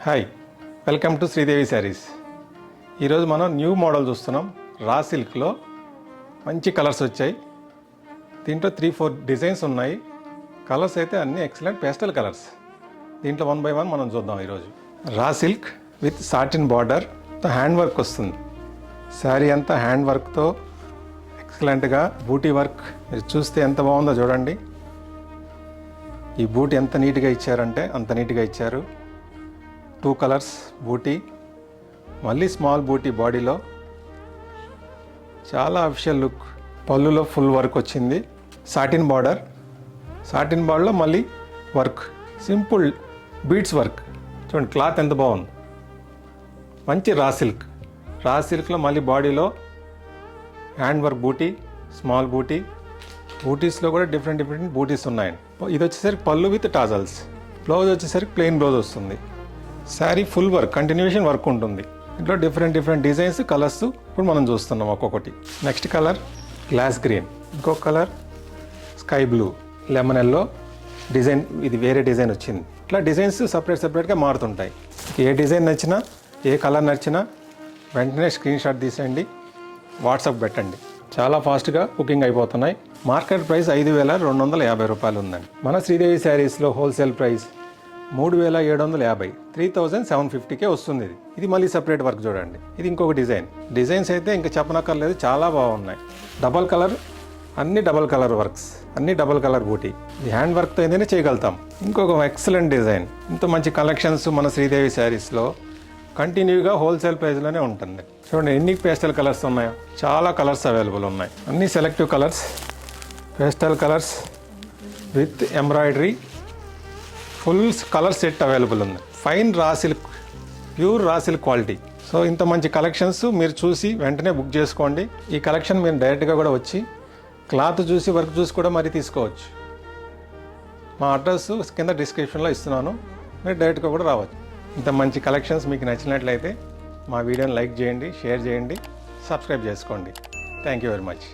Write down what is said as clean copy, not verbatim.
Hi, welcome to Sridevi saris. ఈరోజు మనం new model చూస్తున్నాం. రా సిల్క్లో మంచి కలర్స్ వచ్చాయి. దీంట్లో 3-4 డిజైన్స్ ఉన్నాయి. కలర్స్ అయితే అన్నీ ఎక్సలెంట్ పేస్టల్ కలర్స్. దీంట్లో 1 by 1 మనం చూద్దాం ఈరోజు. Raw silk with satin border, hand work వస్తుంది. శారీ అంతా హ్యాండ్ వర్క్తో ఎక్సలెంట్గా బూటీ వర్క్. మీరు చూస్తే ఎంత బాగుందో చూడండి. ఈ బూటీ ఎంత నీట్గా ఇచ్చారంటే అంత నీట్గా ఇచ్చారు. 2 కలర్స్ బూటీ, మళ్ళీ స్మాల్ బూటీ బాడీలో, చాలా అఫిషియల్ లుక్. పళ్ళులో ఫుల్ వర్క్ వచ్చింది. సాటిన్ బార్డర్లో మళ్ళీ వర్క్, సింపుల్ బీడ్స్ వర్క్. చూడండి క్లాత్ ఎంత బాగుంది. మంచి రా సిల్క్లో మళ్ళీ బాడీలో హ్యాండ్ వర్క్ బూటీ, స్మాల్ బూటీ. బూటీస్లో కూడా డిఫరెంట్ బూటీస్ ఉన్నాయండి. ఇది వచ్చేసరికి పళ్ళు విత్ టాజల్స్. బ్లౌజ్ వచ్చేసరికి ప్లెయిన్ బ్లౌజ్ వస్తుంది. Sari full work, continuation work ఉంటుంది. ఇంట్లో డిఫరెంట్ డిజైన్స్, కలర్స్ ఇప్పుడు మనం చూస్తున్నాం ఒక్కొక్కటి. నెక్స్ట్ కలర్ గ్లాస్ గ్రీన్, ఇంకొక colour sky blue, lemon yellow design. ఇది వేరే డిజైన్ వచ్చింది. ఇట్లా డిజైన్స్ సపరేట్గా మారుతుంటాయి. ఏ డిజైన్ నచ్చినా, ఏ కలర్ నచ్చినా వెంటనే స్క్రీన్ షాట్ తీసేయండి, వాట్సాప్ పెట్టండి. చాలా ఫాస్ట్గా బుకింగ్ అయిపోతున్నాయి. మార్కెట్ ప్రైస్ 5,250 రూపాయలు ఉందండి. మన శ్రీదేవి శారీస్లో హోల్సేల్ ప్రైస్ 3,750, 3,750కే వస్తుంది. ఇది మళ్ళీ సపరేట్ వర్క్ చూడండి. ఇది ఇంకొక డిజైన్స్ అయితే ఇంకా చెప్పనక్కర్లేదు, చాలా బాగున్నాయి. డబల్ కలర్, అన్ని డబల్ కలర్ వర్క్స్, అన్ని డబల్ కలర్ బూటీ. ఇది హ్యాండ్ వర్క్తో ఏదైనా చేయగలుగుతాం. ఇంకొక ఎక్సలెంట్ డిజైన్. ఇంత మంచి కలెక్షన్స్ మన శ్రీదేవి శారీస్లో కంటిన్యూగా హోల్సేల్ ప్రైస్లోనే ఉంటుంది. చూడండి ఎన్ని పేస్టల్ కలర్స్ ఉన్నాయో, చాలా కలర్స్ అవైలబుల్ ఉన్నాయి. అన్ని selective colours, pastel colours with embroidery, full colour set available ఉంది. Fine raw silk, pure raw silk quality. So ఇంత మంచి కలెక్షన్స్ మీరు చూసి వెంటనే బుక్ చేసుకోండి. ఈ కలెక్షన్ మీరు డైరెక్ట్గా కూడా వచ్చి క్లాత్ చూసి, వర్క్ చూసి కూడా మరీ తీసుకోవచ్చు. మా అడ్రస్ కింద డిస్క్రిప్షన్లో ఇస్తున్నాను, మీరు డైరెక్ట్గా కూడా రావచ్చు. ఇంత మంచి కలెక్షన్స్ మీకు నచ్చినట్లయితే మా వీడియోని లైక్ చేయండి, షేర్ చేయండి, సబ్స్క్రైబ్ చేసుకోండి. Thank you very much.